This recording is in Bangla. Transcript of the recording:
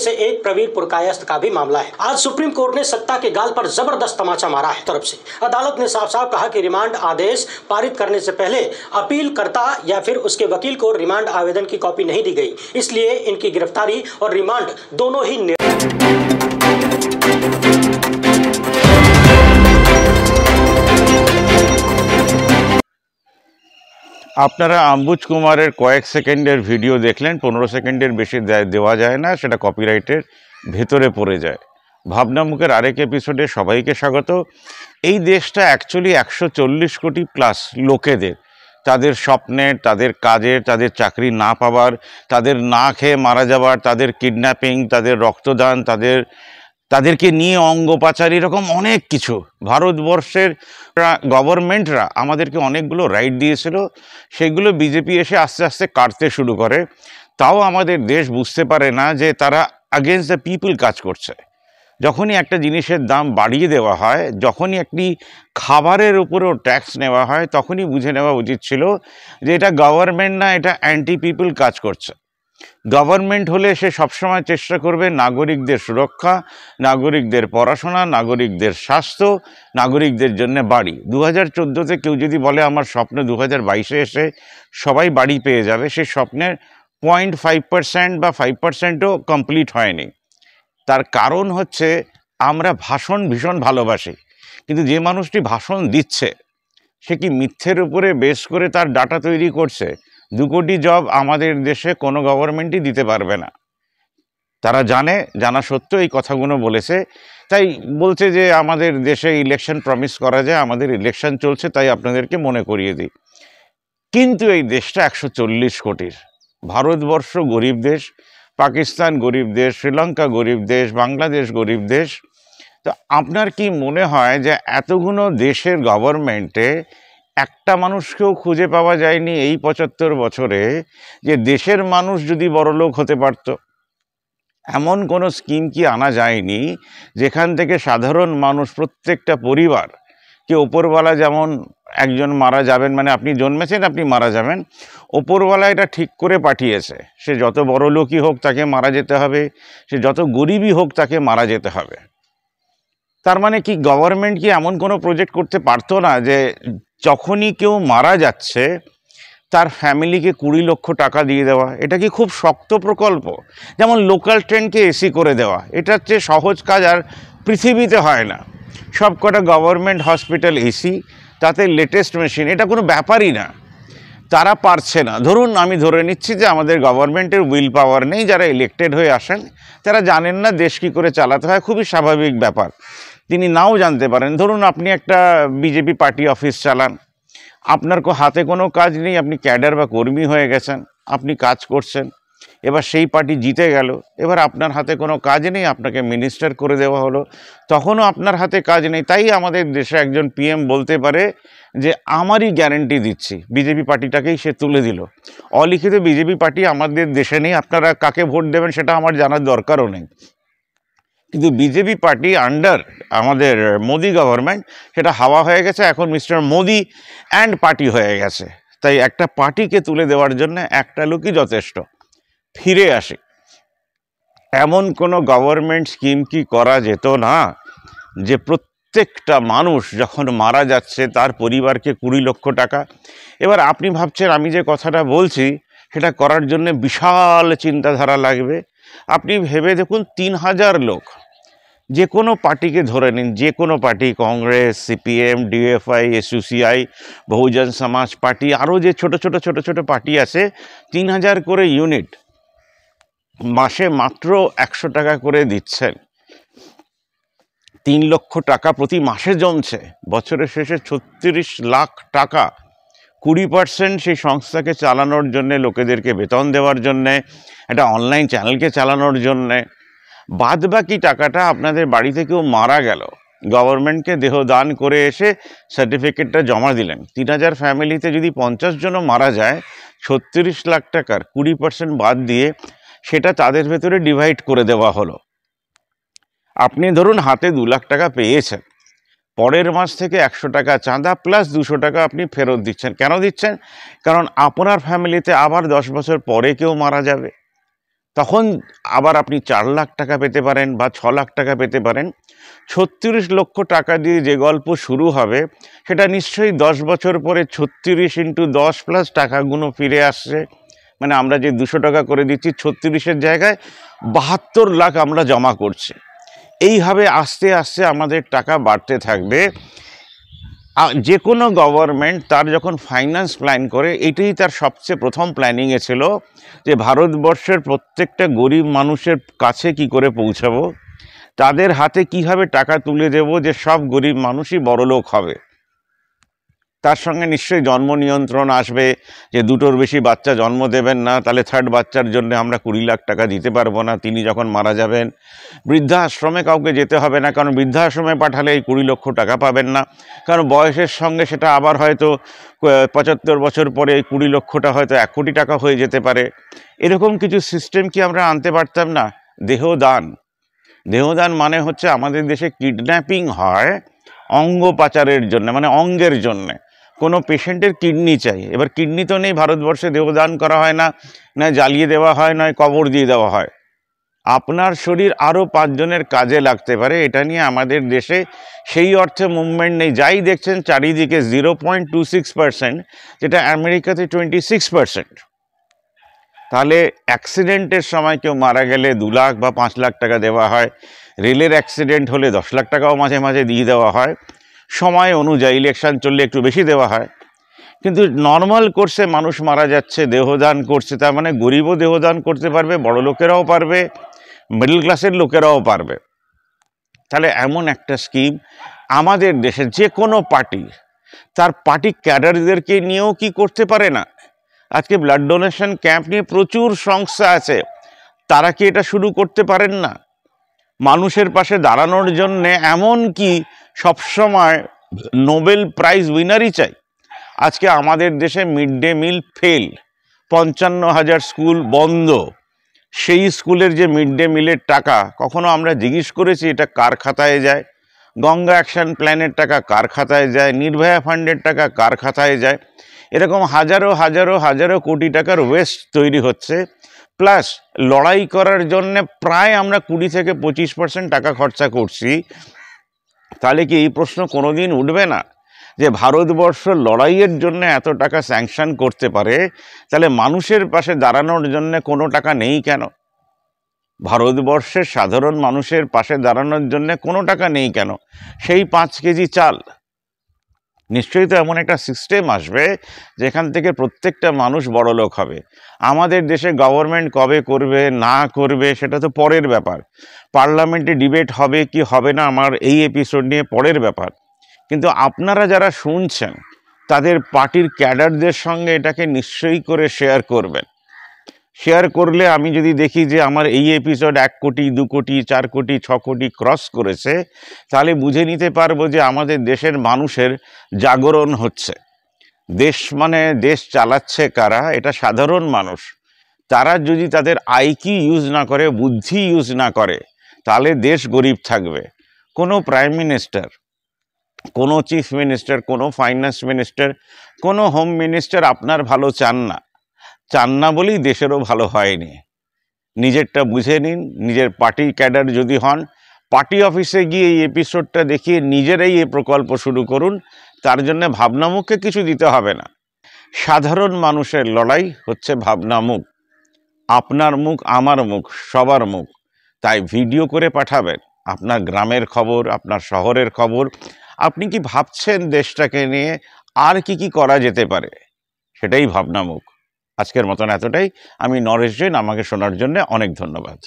से एक प्रवीण पुरकायस्थ का भी मामला है। आज सुप्रीम कोर्ट ने सत्ता के गाल पर जबरदस्त तमाचा मारा है। तरफ से अदालत ने साफ साफ कहा कि रिमांड आदेश पारित करने से पहले अपीलकर्ता या फिर उसके वकील को रिमांड आवेदन की कॉपी नहीं दी गई, इसलिए इनकी गिरफ्तारी और रिमांड दोनों ही আপনারা আম্বুজ কুমারের কয়েক সেকেন্ডের ভিডিও দেখলেন, 15 সেকেন্ডের বেশি দেওয়া যায় না, সেটা কপিরাইটের ভেতরে পড়ে যায়। ভাবনা মুখের আরেক এপিসোডে সবাইকে স্বাগত। এই দেশটা অ্যাকচুয়ালি 140 কোটি প্লাস লোকেদের, তাদের স্বপ্নের, তাদের কাজের, তাদের চাকরি না পাওয়ার, তাদের না খেয়ে মারা যাওয়ার, তাদের কিডন্যাপিং, তাদের রক্তদান, তাদেরকে নিয়ে অঙ্গ পাচার, এরকম অনেক কিছু। ভারতবর্ষের গভর্নমেন্টরা আমাদেরকে অনেকগুলো রাইট দিয়েছিল, সেগুলো বিজেপি এসে আস্তে আস্তে কাটতে শুরু করে। তাও আমাদের দেশ বুঝতে পারে না যে তারা আগেনস্ট দ্য পিপল কাজ করছে। যখনই একটা জিনিসের দাম বাড়িয়ে দেওয়া হয়, যখনই একটি খাবারের উপরেও ট্যাক্স নেওয়া হয়, তখনই বুঝে নেওয়া উচিত ছিল যে এটা গভর্নমেন্ট না, এটা অ্যান্টি পিপল কাজ করছে। গভর্নমেন্ট হলে সে সবসময় চেষ্টা করবে নাগরিকদের সুরক্ষা, নাগরিকদের পড়াশোনা, নাগরিকদের স্বাস্থ্য, নাগরিকদের জন্য বাড়ি। 2014-তে কেউ যদি বলে আমার স্বপ্ন 2022-এ এসে সবাই বাড়ি পেয়ে যাবে, সে স্বপ্নের 0.5% বা 5%ও কমপ্লিট হয়নি। তার কারণ হচ্ছে আমরা ভাষণ ভীষণ ভালোবাসি, কিন্তু যে মানুষটি ভাষণ দিচ্ছে সে কি মিথ্যের উপরে বেস করে তার ডাটা তৈরি করছে? 2 কোটি জব আমাদের দেশে কোনো গভর্নমেন্টই দিতে পারবে না। তারা জানা সত্ত্বেও এই কথাগুলো বলেছে। তাই বলছে যে আমাদের দেশে ইলেকশন প্রমিস করা যায়, আমাদের ইলেকশন চলছে, তাই আপনাদেরকে মনে করিয়ে দিই। কিন্তু এই দেশটা 140 কোটির। ভারতবর্ষ গরিব দেশ, পাকিস্তান গরিব দেশ, শ্রীলঙ্কা গরিব দেশ, বাংলাদেশ গরিব দেশ। তো আপনার কি মনে হয় যে এতগুলো দেশের গভর্নমেন্টে একটা মানুষকেও খুঁজে পাওয়া যায়নি এই 75 বছরে যে দেশের মানুষ যদি বড়লোক হতে পারত? এমন কোনো স্কিম কি আনা যায়নি যেখান থেকে সাধারণ মানুষ, প্রত্যেকটা পরিবার, কে ওপরওয়ালা যেমন একজন মারা যাবেন, মানে আপনি জন্মেছেন আপনি মারা যাবেন, ওপরওয়ালা এটা ঠিক করে পাঠিয়েছে, সে যত বড় লোকই হোক তাকে মারা যেতে হবে, সে যত গরিবই হোক তাকে মারা যেতে হবে। তার মানে কি গভর্নমেন্ট কি এমন কোনো প্রজেক্ট করতে পারতো না যে যখনই কেউ মারা যাচ্ছে তার ফ্যামিলিকে 20 লক্ষ টাকা দিয়ে দেওয়া? এটা কি খুব শক্ত প্রকল্প? যেমন লোকাল ট্রেনকে এসি করে দেওয়া, এটার চেয়ে সহজ কাজ আর পৃথিবীতে হয় না। সব কটা গভর্নমেন্ট হসপিটাল এসি, তাতে লেটেস্ট মেশিন, এটা কোনো ব্যাপারই না। তারা পারছে না। ধরুন আমি ধরে নিচ্ছি যে আমাদের গভর্নমেন্টের উইল পাওয়ার নেই, যারা ইলেক্টেড হয়ে আসেন তারা জানেন না দেশ কী করে চালাতে হয়, খুবই স্বাভাবিক ব্যাপার। তিনি নাও জানতে পারেন। ধরুন আপনি একটা বিজেপি পার্টি অফিস চালান, আপনার হাতে কোনো কাজ নেই, আপনি ক্যাডার বা কর্মী হয়ে গেছেন, আপনি কাজ করছেন, এবার সেই পার্টি জিতে গেল, এবার আপনার হাতে কোনো কাজ নেই, আপনাকে মিনিস্টার করে দেওয়া হলো, তখনও আপনার হাতে কাজ নেই। তাই আমাদের দেশে একজন পিএম বলতে পারে যে আমারই গ্যারেন্টি দিচ্ছি, বিজেপি পার্টিটাকেই সে তুলে দিল। অলিখিত বিজেপি পার্টি আমাদের দেশে নেই, আপনারা কাকে ভোট দেবেন সেটা আমার জানার দরকারও নেই। কিন্তু বিজেপি পার্টি আন্ডার আমাদের মোদি গভর্নমেন্ট সেটা হাওয়া হয়ে গেছে, এখন মিস্টার মোদি অ্যান্ড পার্টি হয়ে গেছে। তাই একটা পার্টিকে তুলে দেওয়ার জন্য একটা লোকই যথেষ্ট। ফিরে আসে, এমন কোনো গভর্নমেন্ট স্কিম কি করা যেত না যে প্রত্যেকটা মানুষ যখন মারা যাচ্ছে তার পরিবারকে 20 লক্ষ টাকা? এবার আপনি ভাবছেন আমি যে কথাটা বলছি সেটা করার জন্য বিশাল চিন্তাধারা লাগবে। আপনি ভেবে দেখুন 3000 লোক, যে কোনো পার্টিকে ধরে নিন, যে কোনো party, Congress, CPM, DFI, SUCI, Bahujan Samaj party, আরও যে ছোট ছোট পার্টি আছে, 3000 করে ইউনিট, মাসে মাত্র 100 টাকা করে দিচ্ছেন। 3 লক্ষ টাকা প্রতি মাসে জমছে, বছরের শেষে 36 লাখ টাকা। 20% সেই সংস্থাকে চালানোর জন্যে, লোকেদেরকে বেতন দেওয়ার জন্যে, একটা অনলাইন চ্যানেলকে চালানোর জন্যে। বাদ বাকি টাকাটা আপনাদের বাড়িতে কেউ মারা গেল, গভর্নমেন্টকে দেহ দান করে এসে সার্টিফিকেটটা জমা দিলেন। 3000 ফ্যামিলিতে যদি 50 জনও মারা যায়, 36 লাখ টাকার 20% বাদ দিয়ে সেটা তাদের ভেতরে ডিভাইড করে দেওয়া হলো। আপনি ধরুন হাতে 2 লাখ টাকা পেয়েছেন, পরের মাস থেকে 100 টাকা চাঁদা প্লাস 200 টাকা আপনি ফেরত দিচ্ছেন। কেন দিচ্ছেন? কারণ আপনার ফ্যামিলিতে আবার 10 বছর পরে কেউ মারা যাবে, তখন আবার আপনি 4 লাখ টাকা পেতে পারেন বা 6 লাখ টাকা পেতে পারেন। 36 লক্ষ টাকা দিয়ে যে গল্প শুরু হবে সেটা নিশ্চয়ই 10 বছর পরে 36 ইন্টু 10 প্লাস টাকাগুলো ফিরে আসছে। মানে আমরা যে 200 টাকা করে দিচ্ছি 36-এর জায়গায় 72 লাখ আমরা জমা করছি। এইভাবে আস্তে আস্তে আমাদের টাকা বাড়তে থাকবে। যে কোনো গভর্নমেন্ট তার যখন ফাইন্যান্স প্ল্যান করে এটাই তার সবচেয়ে প্রথম প্ল্যানিংয়ে ছিল যে ভারতবর্ষের প্রত্যেকটা গরিব মানুষের কাছে কি করে পৌঁছাবো, তাদের হাতে কিভাবে টাকা তুলে দেব যে সব গরিব মানুষই বড়লোক হবে। তার সঙ্গে নিশ্চয়ই জন্ম নিয়ন্ত্রণ আসবে, যে 2টোর বেশি বাচ্চা জন্ম দেবেন না, তাহলে 3rd বাচ্চার জন্য আমরা 20 লাখ টাকা দিতে পারবো না তিনি যখন মারা যাবেন। বৃদ্ধাশ্রমে কাউকে যেতে হবে না, কারণ বৃদ্ধাশ্রমে পাঠালে এই 20 লক্ষ টাকা পাবেন না, কারণ বয়সের সঙ্গে সেটা আবার হয়তো 75 বছর পরে এই 20 লক্ষটা হয়তো 1 কোটি টাকা হয়ে যেতে পারে। এরকম কিছু সিস্টেম কি আমরা আনতে পারতাম না? দেহদান মানে হচ্ছে আমাদের দেশে কিডন্যাপিং হয় অঙ্গ পাচারের জন্য, মানে অঙ্গের জন্যে। কোনো পেশেন্টের কিডনি চাই, এবার কিডনি তো নেই ভারতবর্ষে, দেহদান করা হয় না, নয় জ্বালিয়ে দেওয়া হয়, নয় কবর দিয়ে দেওয়া হয়। আপনার শরীর আরও 5 জনের কাজে লাগতে পারে, এটা নিয়ে আমাদের দেশে সেই অর্থে মুভমেন্ট নেই। যাই দেখছেন চারিদিকে 0.26%, যেটা আমেরিকাতে 26%। তাহলে অ্যাক্সিডেন্টের সময় কেউ মারা গেলে 2 লাখ বা 5 লাখ টাকা দেওয়া হয়, রেলের অ্যাক্সিডেন্ট হলে 10 লাখ টাকাও মাঝে মাঝে দিয়ে দেওয়া হয়, সময় অনুযায়ী ইলেকশন চললে একটু বেশি দেওয়া হয়। কিন্তু নর্মাল কোর্সে মানুষ মারা যাচ্ছে, দেহদান করছে, তার মানে গরিবও দেহদান করতে পারবে, বড় লোকেরাও পারবে, মিডল ক্লাসের লোকেরাও পারবে। তাহলে এমন একটা স্কিম আমাদের দেশে যে কোনো পার্টি তার পার্টি ক্যাডারদেরকে নিয়েও কি করতে পারে না? আজকে ব্লাড ডোনেশন ক্যাম্প নিয়ে প্রচুর সংস্থা আছে, তারা কি এটা শুরু করতে পারেন না? মানুষের পাশে দাঁড়ানোর জন্যে এমন কি সবসময় নোবেল প্রাইজ উইনারই চাই? আজকে আমাদের দেশে mid day meal fail, 55,000 school বন্ধ। সেই স্কুলের যে মিড ডে মিলের টাকা কখনো আমরা জিজ্ঞেস করেছি এটা কার খাতায় যায়? গঙ্গা অ্যাকশন প্ল্যানের টাকা কার খাতায় যায়? নির্ভয়া ফান্ডের টাকা কার খাতায় যায়? এরকম হাজারো হাজারো হাজারো কোটি টাকার ওয়েস্ট তৈরি হচ্ছে। প্লাস লড়াই করার জন্যে প্রায় আমরা 20 থেকে 25% টাকা খরচা করছি। তাহলে কি এই প্রশ্ন কোনোদিন উঠবে না যে ভারতবর্ষ লড়াইয়ের জন্য এত টাকা স্যাংশন করতে পারে, তাহলে মানুষের পাশে দাঁড়ানোর জন্য কোনো টাকা নেই কেন? ভারতবর্ষের সাধারণ মানুষের পাশে দাঁড়ানোর জন্য কোনো টাকা নেই কেন? সেই 5 কেজি চাল, নিশ্চয়ই তো এমন একটা সিস্টেম আসবে যেখান থেকে প্রত্যেকটা মানুষ বড়লোক হবে। আমাদের দেশে গভর্নমেন্ট কবে করবে না করবে সেটা তো পরের ব্যাপার, পার্লামেন্টে ডিবেট হবে কি হবে না আমার এই এপিসোড নিয়ে পরের ব্যাপার। কিন্তু আপনারা যারা শুনছেন তাদের পার্টির ক্যাডারদের সঙ্গে এটাকে নিশ্চয়ই করে শেয়ার করবেন। শেয়ার করলে আমি যদি দেখি যে আমার এই এপিসোড 1 কোটি 2 কোটি 4 কোটি 6 কোটি ক্রস করেছে, তাহলে বুঝে নিতে পারবো যে আমাদের দেশের মানুষের জাগরণ হচ্ছে। দেশ মানে দেশ চালাচ্ছে কারা? এটা সাধারণ মানুষ। তারা যদি তাদের আইকিউ ইউজ না করে, বুদ্ধি ইউজ না করে, তাহলে দেশ গরিব থাকবে। কোনো প্রাইম মিনিস্টার, কোনো চিফ মিনিস্টার, কোনো ফাইন্যান্স মিনিস্টার, কোনো হোম মিনিস্টার আপনার ভালো চান না বলেই দেশেরও ভালো হয়নি। নিজেরটা বুঝে নিন। নিজের পার্টি ক্যাডার যদি হন, পার্টি অফিসে গিয়ে এই এপিসোডটা দেখিয়ে নিজেরাই এই প্রকল্প শুরু করুন। তার জন্য ভাবনামুখে কিছু দিতে হবে না। সাধারণ মানুষের লড়াই হচ্ছে ভাবনামুখ। আপনার মুখ, আমার মুখ, সবার মুখ। তাই ভিডিও করে পাঠাবেন আপনার গ্রামের খবর, আপনার শহরের খবর, আপনি কি ভাবছেন দেশটাকে নিয়ে, আর কি কি করা যেতে পারে, সেটাই ভাবনামুখ। আজকের মতন এতটাই। আমি নরেশ জৈন। আমাকে শোনার জন্য অনেক ধন্যবাদ।